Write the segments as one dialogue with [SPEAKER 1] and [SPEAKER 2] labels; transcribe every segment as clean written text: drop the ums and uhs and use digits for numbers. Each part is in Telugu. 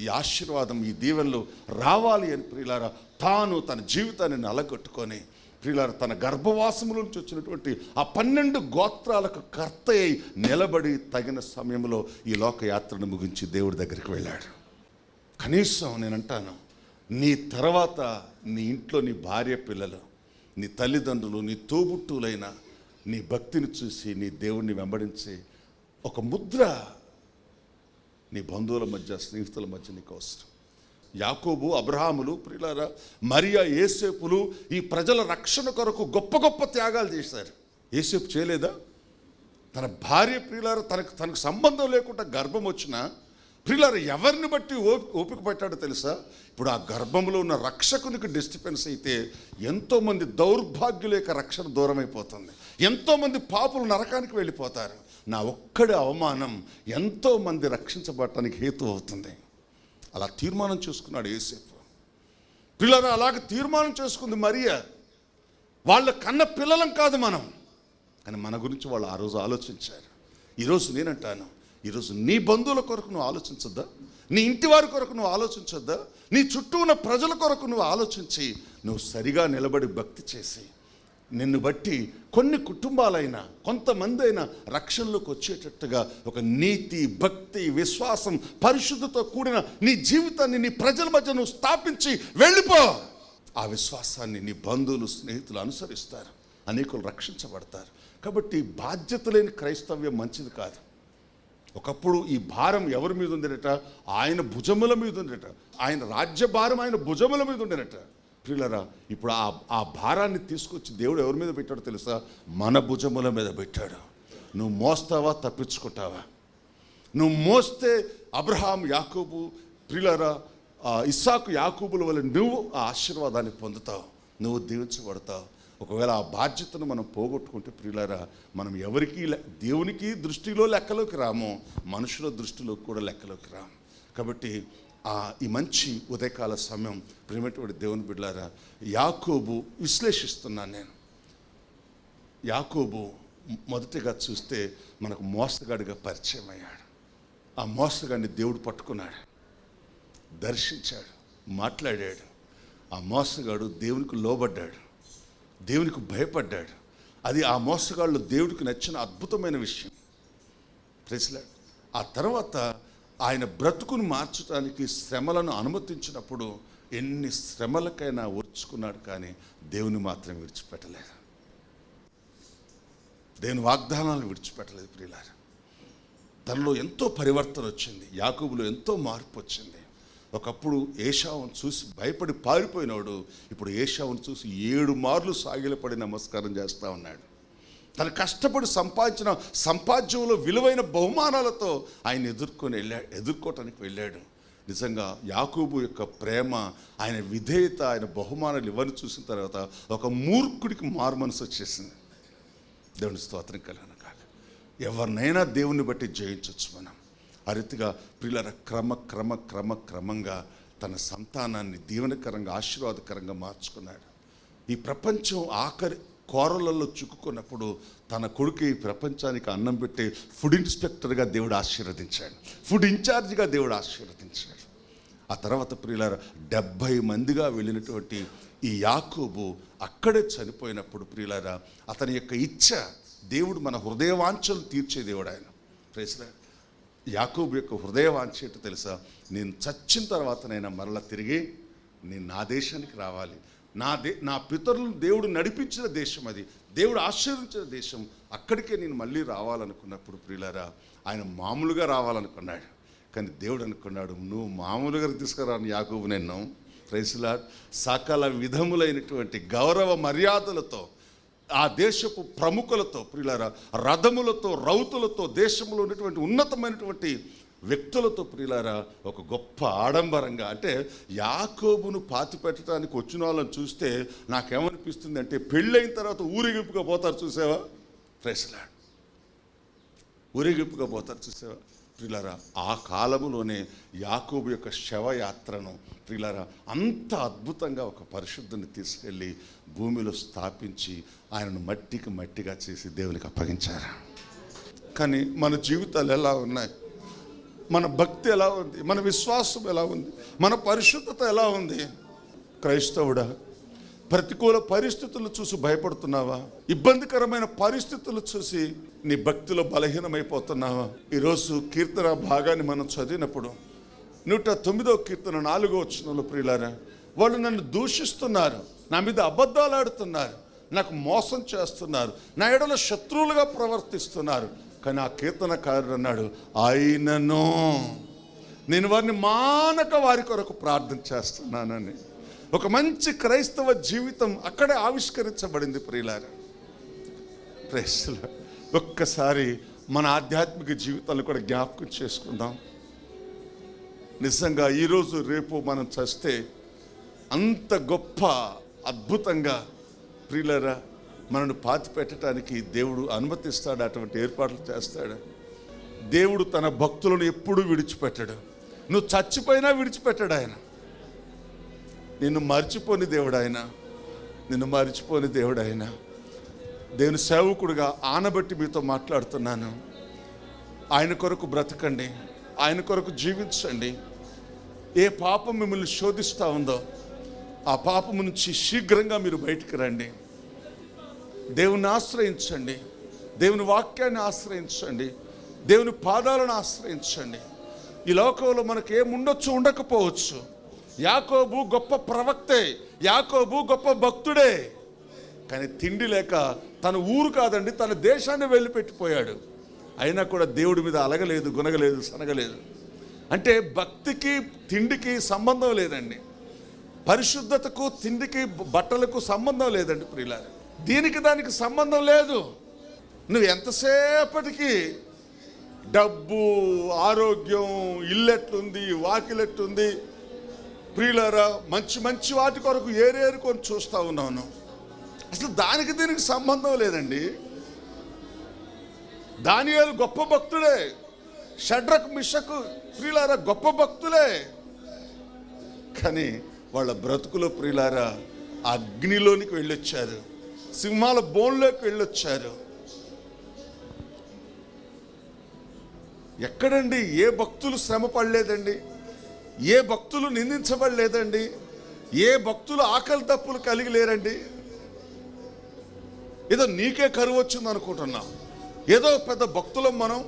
[SPEAKER 1] ఈ ఆశీర్వాదం, ఈ దీవెనలు రావాలి అని ప్రియులారా తాను తన జీవితాన్ని నలగొట్టుకొని ప్రియులారా తన గర్భవాసముల నుంచి వచ్చినటువంటి ఆ 12 గోత్రాలకు కర్త అయి నిలబడి తగిన సమయంలో ఈ లోకయాత్రను ముగించి దేవుడి దగ్గరికి వెళ్ళాడు. కనీసం నేనంటాను, నీ తర్వాత నీ ఇంట్లో నీ భార్య పిల్లలు, నీ తల్లిదండ్రులు, నీ తోబుట్టువులైన నీ భక్తిని చూసి నీ దేవుణ్ణి వెంబడించి ఒక ముద్ర నీ బంధువుల మధ్య, స్నేహితుల మధ్య నీకు అవసరం. యాకోబు, అబ్రహాములు, ప్రియులారా మరియా, యేసేపులు ఈ ప్రజల రక్షణ కొరకు గొప్ప గొప్ప త్యాగాలు చేశారు. యేసేపు చేయలేదా? తన భార్య ప్రియులారా తనకు సంబంధం లేకుండా గర్భం వచ్చినా ప్రియులారా ఎవరిని బట్టి ఓపిక పట్టాడో తెలుసా? ఇప్పుడు ఆ గర్భంలో ఉన్న రక్షకునికి డిస్టర్బెన్స్ అయితే ఎంతోమంది దౌర్భాగ్యుల యొక్క రక్షణ దూరం అయిపోతుంది. ఎంతోమంది పాపులు నరకానికి వెళ్ళిపోతారు. నా ఒక్కడి అవమానం ఎంతోమంది రక్షించబడటానికి హేతు అవుతుంది. అలా తీర్మానం చేసుకున్నాడు యేసేపు. పిల్లలు అలాగే తీర్మానం చేసుకుంది మరియా. వాళ్ళ కన్న పిల్లలం కాదు మనం, కానీ మన గురించి వాళ్ళు ఆ రోజు ఆలోచించారు. ఈరోజు నేనంటాను, ఈరోజు నీ బంధువుల కొరకు నువ్వు ఆలోచించొద్దా? నీ ఇంటి వారి కొరకు నువ్వు ఆలోచించొద్దా? నీ చుట్టూ ఉన్న ప్రజల కొరకు నువ్వు ఆలోచించి నువ్వు సరిగా నిలబడి భక్తి చేసి నిన్ను బట్టి కొన్ని కుటుంబాలైనా కొంతమంది అయినా రక్షణలోకి వచ్చేటట్టుగా ఒక నీతి, భక్తి, విశ్వాసం, పరిశుద్ధతో కూడిన నీ జీవితాన్ని నీ ప్రజల మధ్య నువ్వు స్థాపించి వెళ్ళిపో. ఆ విశ్వాసాన్ని నీ బంధువులు, స్నేహితులు అనుసరిస్తారు, అనేకులు రక్షించబడతారు. కాబట్టి బాధ్యత లేని క్రైస్తవ్యం మంచిది కాదు. ఒకప్పుడు ఈ భారం ఎవరి మీద ఉందనట? ఆయన భుజముల మీద ఉందట. ఆయన రాజ్య భారం ఆయన భుజముల మీద ఉండేనట. ప్రియులారా ఇప్పుడు ఆ భారాన్ని తీసుకొచ్చి దేవుడు ఎవరి మీద పెట్టాడో తెలుసా? మన భుజముల మీద పెట్టాడు. నువ్వు మోస్తావా, తప్పించుకుంటావా? నువ్వు మోస్తే అబ్రహాం, యాకోబు, ప్రియులారా ఇస్సాకు, యాకోబుల వల్ల నువ్వు ఆ ఆశీర్వాదాన్ని పొందుతావు, నువ్వు దీవించబడతావు. ఒకవేళ ఆ బాధ్యతను మనం పోగొట్టుకుంటే ప్రియులారా మనం ఎవరికి దేవునికి దృష్టిలో లెక్కలోకి రాము, మనుషుల దృష్టిలో కూడా లెక్కలోకి రాము. కాబట్టి ఈ మంచి ఉదయకాల సమయం ప్రేమటువంటి దేవుని బిడ్డలారా, యాకోబు విశ్లేషిస్తున్నాను నేను. యాకోబు మొదటిగా చూస్తే మనకు మోసగాడిగా పరిచయం అయ్యాడు. ఆ మోసగాడిని దేవుడు పట్టుకున్నాడు, దర్శించాడు, మాట్లాడాడు. ఆ మోసగాడు దేవునికి లోబడ్డాడు, దేవునికి భయపడ్డాడు. అది ఆ మోసగాళ్ళు దేవుడికి నచ్చిన అద్భుతమైన విషయం. ఆ తర్వాత ఆయన బ్రతుకును మార్చడానికి శ్రమలను అనుమతించినప్పుడు ఎన్ని శ్రమలకైనా ఓర్చుకున్నాడు, కానీ దేవుని మాత్రం విడిచిపెట్టలేదు. దేవుని వాగ్దానాలను విడిచిపెట్టలేదు. ప్రియులారా తనలో ఎంతో పరివర్తన వచ్చింది, యాకోబులో ఎంతో మార్పు వచ్చింది. ఒకప్పుడు ఏశావును చూసి భయపడి పారిపోయినాడు, ఇప్పుడు ఏశావును చూసి 7 మార్లు సాగిలపడి నమస్కారం చేస్తూ ఉన్నాడు. తను కష్టపడి సంపాదించిన సంపాద్యంలో విలువైన బహుమానాలతో ఆయన ఎదుర్కోవటానికి వెళ్ళాడు. నిజంగా యాకోబు యొక్క ప్రేమ, ఆయన విధేయత, ఆయన బహుమానాలు ఇవన్నీ చూసిన తర్వాత ఒక మూర్ఖుడికి మారు మనసు వచ్చేసింది. దేవుని స్తోత్రం కలుగును కాక. ఎవరినైనా దేవుని బట్టి జయించవచ్చు మనం. ఆ రీతిగా ప్రియులారా క్రమంగా తన సంతానాన్ని దీవెనకరంగా, ఆశీర్వాదకరంగా మార్చుకున్నాడు. ఈ ప్రపంచం ఆఖరి కోరలలో చిక్కుకున్నప్పుడు తన కొడుకు ఈ ప్రపంచానికి అన్నం పెట్టే ఫుడ్ ఇన్స్పెక్టర్గా దేవుడు ఆశీర్వదించాడు, ఫుడ్ ఇన్ఛార్జిగా దేవుడు ఆశీర్వదించాడు. ఆ తర్వాత ప్రియులారా 70 మందిగా వెళ్ళినటువంటి ఈ యాకోబు అక్కడే చనిపోయినప్పుడు ప్రియులారా అతని యొక్క ఇచ్చ, దేవుడు మన హృదయవాంఛలు తీర్చే దేవుడు ఆయన. ప్రైజ్లార్డ్. యాకోబు యొక్క హృదయవాంఛ ఏంటో తెలుసా? నేను చచ్చిన తర్వాతనైనా మరలా తిరిగి నేను నా దేశానికి రావాలి, నా పితరులను దేవుడు నడిపించిన దేశం, అది దేవుడు ఆశీర్వదించిన దేశం, అక్కడికే నేను మళ్ళీ రావాలనుకున్నప్పుడు ప్రియులారా ఆయన మామూలుగా రావాలనుకున్నాడు. కానీ దేవుడు అనుకున్నాడు, నువ్వు మామూలుగా తీసుకురాని యాకోబు, నేను ప్రైజ్ లార్డ్ సకల విధములైనటువంటి గౌరవ మర్యాదలతో ఆ దేశపు ప్రముఖులతో ప్రియులారా రథములతో, రౌతులతో, దేశంలో ఉన్నటువంటి ఉన్నతమైనటువంటి వ్యక్తులతో ప్రియులారా ఒక గొప్ప ఆడంబరంగా, అంటే యాకోబును పాతిపెట్టడానికి వచ్చిన వాళ్ళని చూస్తే నాకేమనిపిస్తుంది అంటే పెళ్ళైన తర్వాత ఊరేగింపుగా పోతారు చూసావా? Praise lord. ఊరేగింపుగా పోతారు చూసావా? ప్రియులారా ఆ కాలంలోనే యాకోబు యొక్క శవయాత్రను ప్రియులారా అంత అద్భుతంగా ఒక పరిశుద్ధుని తీసుకెళ్ళి భూమిలో స్థాపించి ఆయనను మట్టిగా చేసి దేవునికి అప్పగించారు. కానీ మన జీవితాలు ఎలా ఉన్నాయి? మన భక్తి ఎలా ఉంది, మన విశ్వాసం ఎలా ఉంది, మన పరిశుద్ధత ఎలా ఉంది? క్రైస్తవుడా, ప్రతికూల పరిస్థితులు చూసి భయపడుతున్నావా? ఇబ్బందికరమైన పరిస్థితులు చూసి నీ భక్తిలో బలహీనమైపోతున్నావా? ఈరోజు కీర్తన భాగాన్ని మనం చదివినప్పుడు 109వ కీర్తన 4వ వచనంలో ప్రియులారా, వాళ్ళు నన్ను దూషిస్తున్నారు, నా మీద అబద్ధాలు ఆడుతున్నారు, నాకు మోసం చేస్తున్నారు, నా ఎడల శత్రువులుగా ప్రవర్తిస్తున్నారు. కానీ ఆ కీర్తనకారుడు అన్నాడు, ఆయనను నేను వారిని మానక వారి కొరకు ప్రార్థన చేస్తున్నానని. ఒక మంచి క్రైస్తవ జీవితం అక్కడే ఆవిష్కరించబడింది ప్రియులారా. ప్రైస్లా, ఒక్కసారి మన ఆధ్యాత్మిక జీవితాలను కూడా జ్ఞాపకం చేసుకుందాం. నిజంగా ఈరోజు రేపు మనం చస్తే అంత గొప్ప అద్భుతంగా ప్రియులారా మనను పాతి పెట్టడానికి దేవుడు అనుమతిస్తాడు, అటువంటి ఏర్పాట్లు చేస్తాడు. దేవుడు తన భక్తులను ఎప్పుడూ విడిచిపెట్టాడు. నువ్వు చచ్చిపోయినా విడిచిపెట్టాడు ఆయన. నిన్ను మర్చిపోని దేవుడు ఆయన, నిన్ను మర్చిపోని దేవుడు ఆయన. దేవుని సేవకుడుగా ఆనబట్టి మీతో మాట్లాడుతున్నాను. ఆయన కొరకు బ్రతకండి, ఆయన కొరకు జీవించండి. ఏ పాపం మిమ్మల్ని శోధిస్తూ ఉందో ఆ పాపం నుంచి శీఘ్రంగా మీరు బయటికి రండి. దేవుని ఆశ్రయించండి, దేవుని వాక్యాన్ని ఆశ్రయించండి, దేవుని పాదాలను ఆశ్రయించండి. ఈ లోకంలో మనకు ఏముండొచ్చు, ఉండకపోవచ్చు. యాకోబు గొప్ప ప్రవక్తే, యాకోబు గొప్ప భక్తుడే. కానీ తిండి లేక తన ఊరు కాదండి, తన దేశాన్ని వెళ్ళిపెట్టిపోయాడు. అయినా కూడా దేవుడి మీద అలగలేదు, గునగలేదు, సనగలేదు. అంటే భక్తికి తిండికి సంబంధం లేదండి. పరిశుద్ధతకు తిండికి బట్టలకు సంబంధం లేదండి ప్రియులారా. దీనికి దానికి సంబంధం లేదు. నువ్వు ఎంతసేపటికి డబ్బు, ఆరోగ్యం, ఇల్లెట్లుంది, వాకిలెట్లుంది ప్రియులారా, మంచి మంచి వాటి కొరకు ఏరేరుకొని చూస్తూ ఉన్నాను. అసలు దానికి దీనికి సంబంధం లేదండి. దానియేలు గొప్ప భక్తుడే, షడ్రక్ మిషకు ప్రియులారా గొప్ప భక్తులే. కానీ వాళ్ళ బ్రతుకులో ప్రియులారా అగ్నిలోనికి వెళ్ళొచ్చారు, సింహాల బోన్లోకి వెళ్ళొచ్చారు. ఎక్కడండి ఏ భక్తులు శ్రమ పడలేదండి, ఏ భక్తులు నిందించబడలేదండి, ఏ భక్తులు ఆకలి తప్పులు కలిగి లేరండి. ఏదో నీకే కరువు వచ్చింది అనుకుంటున్నాం, ఏదో పెద్ద భక్తులం, మనం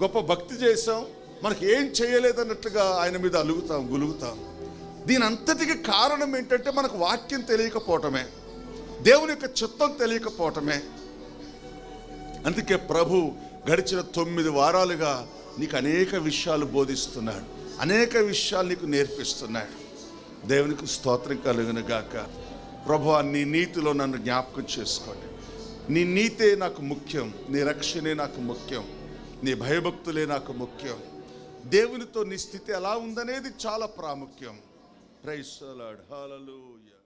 [SPEAKER 1] గొప్ప భక్తి చేసాం, మనకి ఏం చేయలేదన్నట్టుగా ఆయన మీద అలుగుతాం, గులుగుతాం. దీని అంతటికి కారణం ఏంటంటే మనకు వాక్యం తెలియకపోవటమే, దేవుని యొక్క చిత్తం తెలియకపోవటమే. అందుకే ప్రభు గడిచిన 9 వారాలుగా నీకు అనేక విషయాలు బోధిస్తున్నాడు, అనేక విషయాలు నీకు నేర్పిస్తున్నాడు. దేవునికి స్తోత్రం కలుగును గాక. ప్రభువా, నీ నీతిలో నన్ను జ్ఞాపకం చేసుకోండి. నీ నీతే నాకు ముఖ్యం, నీ రక్షణే నాకు ముఖ్యం, నీ భయభక్తులే నాకు ముఖ్యం. దేవునితో నీ స్థితి ఎలా ఉందనేది చాలా ప్రాముఖ్యం. Praise the lord. హల్లెలూయా.